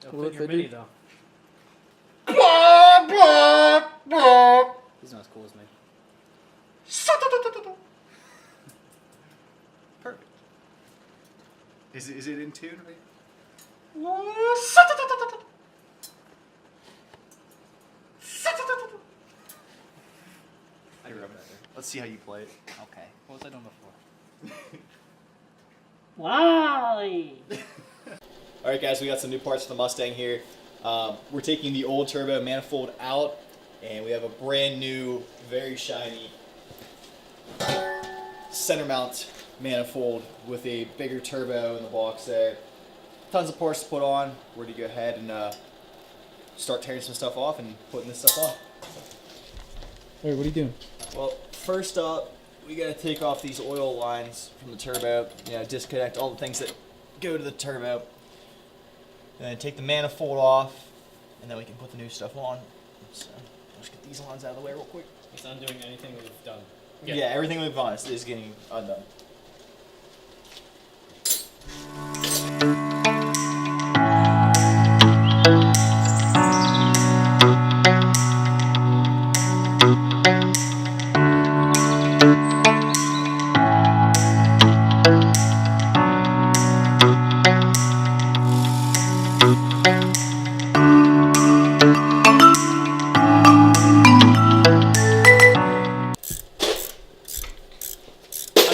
It'll fit your mini, though. He's not as cool as me. Perfect. Is it in tune? I grew up that there. Let's see how you play it. Okay. What was I doing before? Why? Alright guys, we got some new parts for the Mustang here. We're taking the old turbo manifold out, and we have a brand new, very shiny center mount manifold with a bigger turbo in the box there. Tons of parts to put on. We're going to go ahead and start tearing some stuff off and putting this stuff on. Hey, what are you doing? Well, first up, we got to take off these oil lines from the turbo, disconnect all the things that go to the turbo. And then take the manifold off, and then we can put the new stuff on. So, let's get these lines out of the way real quick. It's undoing anything we've done. Yeah, everything we've done is getting undone.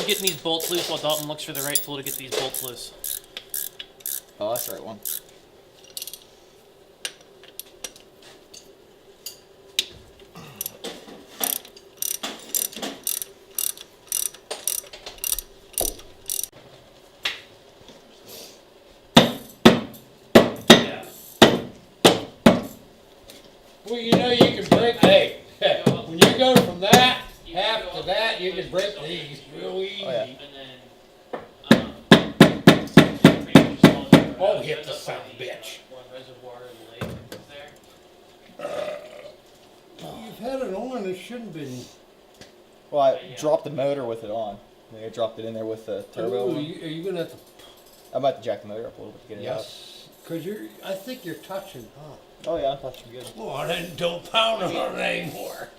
Getting these bolts loose while Dalton looks for the right tool to get these bolts loose. Oh, that's the right one. Yeah. Well, you know you can break. Hey, when you go from that half to that, you can break these real easy. Oh, yeah. And then, Oh, hit the son of a bitch. One reservoir in the lake there. You've had it on. It shouldn't been. Well, I dropped the motor with it on. I dropped it in there with the turbo Ooh, on. are you gonna have to? I'm about to jack the motor up a little bit to get it out. Yes, because I think you're touching. Huh? Oh yeah, I'm touching good. Well, then don't pound on it anymore.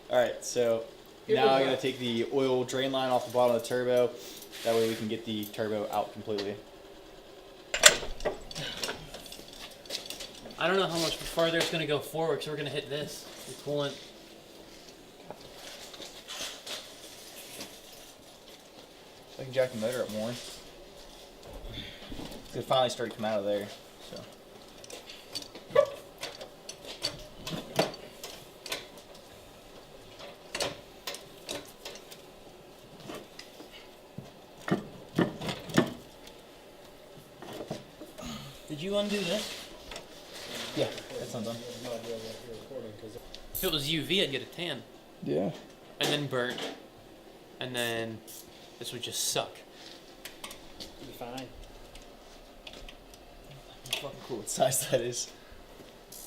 Alright, so now I gotta take the oil drain line off the bottom of the turbo. That way we can get the turbo out completely. I don't know how much farther it's going to go forward because we're going to hit this. The coolant. So I can jack the motor up more. It finally started to come out of there. So. Did you undo this? Yeah, that's not done. If it was UV, I'd get a tan. Yeah. And then burnt. And then this would just suck. Be fine. Fucking cool what size that is.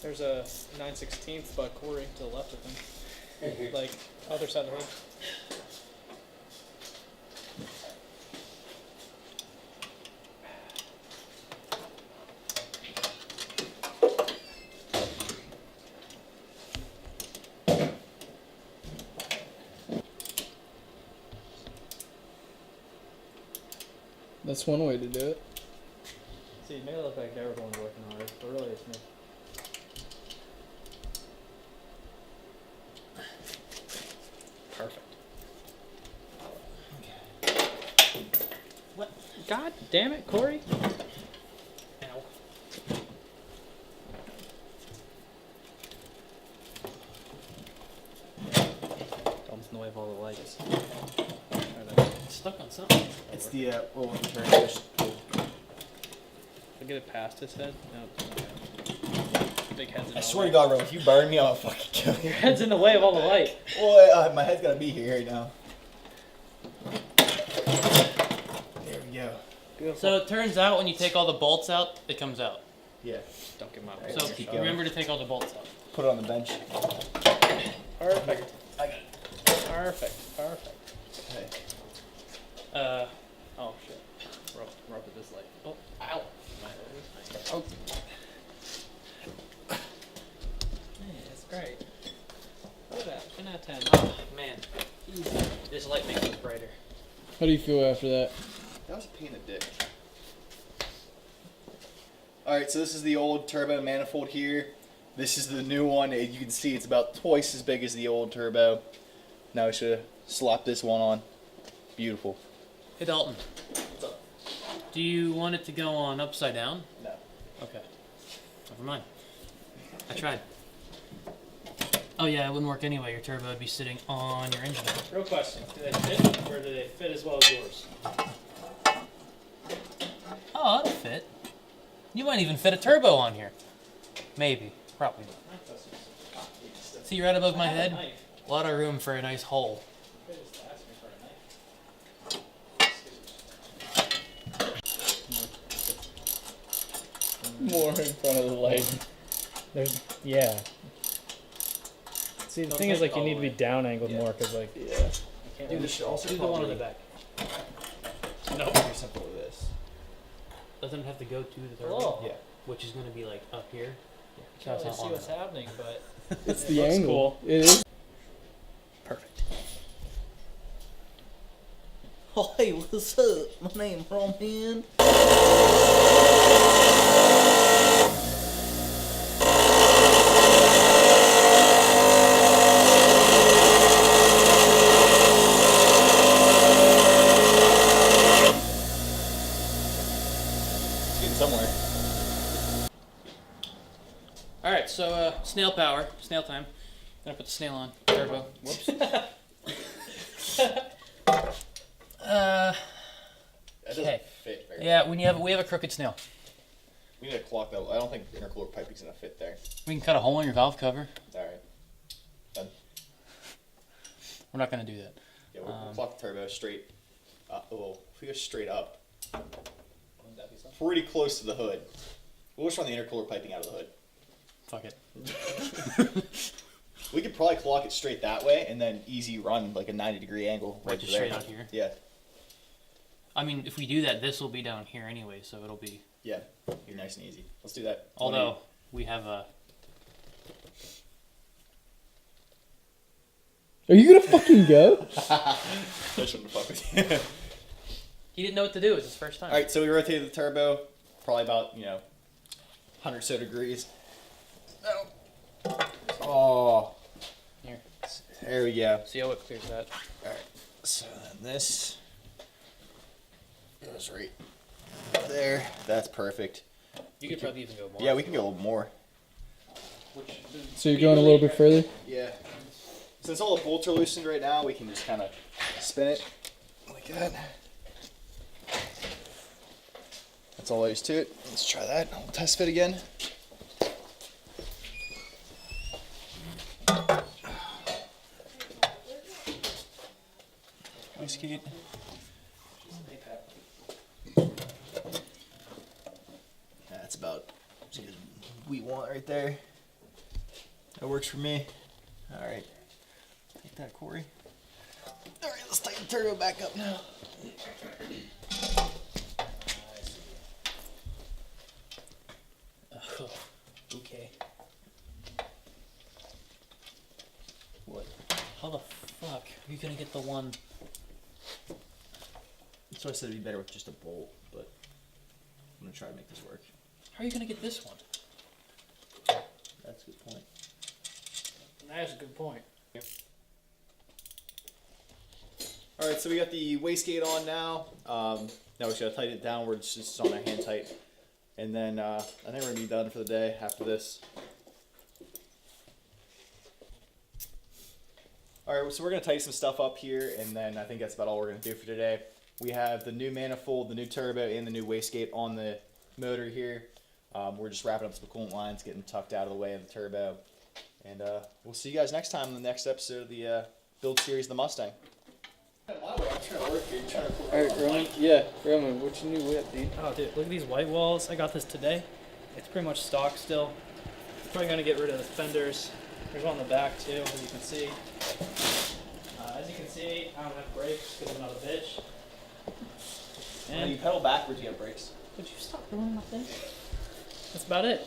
There's a 9/16 by Corey to the left of him. Like, other side of the hood. That's one way to do it. See, it may look like everyone's working hard, but really it's me. Perfect. What? God damn it, Corey! Ow. Dalton's in the way of all the lights. It's stuck on something. It's the oil turn push. If I get it past his head, no, it's not. Big head's in I the swear way. to God, bro, if you burn me, I'll fucking kill you. Your head's in the way of all the light. Well, my head's gotta be here right now. There we go. Beautiful. So it turns out when you take all the bolts out, it comes out. Yeah. Don't give him out. Right. So keep going. remember to take all the bolts out. Put it on the bench. Perfect. I got it. Perfect. Perfect. Okay. Oh shit. Rub at this light. Oh, ow. Oh. Yeah, it's great. Look at that. 10 out of 10. Oh, man. This light makes it brighter. How do you feel after that? That was a pain in the dick. Alright, so this is the old turbo manifold here. This is the new one. As you can see, it's about twice as big as the old turbo. Now we should slap this one on. Beautiful. Hey, Dalton. What's up? Do you want it to go on upside down? No. Okay. Never mind. I tried. Oh yeah, it wouldn't work anyway. Your turbo would be sitting on your engine. Real question. Do they fit, or do they fit as well as yours? Oh, it'll fit. You might even fit a turbo on here. Maybe. Probably not. See right above my head? A lot of room for a nice hole. More in front of the light. There's, yeah. See, the thing is, like, you need to be down angled more, because, like, Yeah. Dude, this should also Do the one on the back. No. Do something with this. Doesn't it have to go to the turbo? Oh. Yeah. Which is going to be like up here. I can't really see what's happening, but It's it the looks angle. cool. It is. Perfect. Hey, what's up? My name's Roman. It's getting somewhere. Alright, so snail power, snail time. Gonna put the snail on. Turbo. Whoops. That doesn't Okay. fit very Yeah, we have a crooked snail. We need a clock though. I don't think intercooler piping's gonna fit there. We can cut a hole in your valve cover. Alright. Done. We're not gonna do that. Yeah, we'll clock the turbo straight up. Well, if we go straight up, pretty close to the hood. We'll just run the intercooler piping out of the hood. Fuck it. We could probably clock it straight that way and then easy run like a 90-degree angle right Just there. straight out here. Yeah, I mean, if we do that, this will be down here anyway, so it'll be. yeah, be nice and easy. Let's do that. Although we have a. Are you gonna fucking go? I shouldn't fuck with you. He didn't know what to do. It was his first time. All right, so we rotated the turbo, probably about 100 or so degrees. Oh, Here. there we go. See how it clears that. All right, so then this goes right there. That's perfect. You could probably even go more. Yeah, we can go a little more. So you're going a little bit further? Yeah. Since all the bolts are loosened right now, we can just kind of spin it like that. That's all there is to it. Let's try that. We'll test fit again. Wastegate. That's about as good as we want right there. That works for me. Alright. Take that, Corey. Alright, let's tighten the turbo back up now. Okay. What? How the fuck are you gonna get the one? So I said it'd be better with just a bolt, but I'm gonna try to make this work. How are you gonna get this one? That's a good point. That's a good point. Alright, so we got the wastegate on now. Now we just gotta tighten it downwards, just on our hand tight. And then I think we're gonna be done for the day after this. Alright, so we're gonna tighten some stuff up here, and then I think that's about all we're gonna do for today. We have the new manifold, the new turbo, and the new wastegate on the motor here. We're just wrapping up some coolant lines, getting tucked out of the way of the turbo. And we'll see you guys next time in the next episode of the build series of the Mustang. Alright, Roman. Yeah, Roman, what's your new whip, dude? Oh, dude, look at these white walls. I got this today. It's pretty much stock still. Probably gonna get rid of the fenders. There's one on the back too, as you can see. As you can see, I don't have brakes because I'm not a bitch. When And you pedal backwards, you have brakes. would you stop doing that thing? That's about it.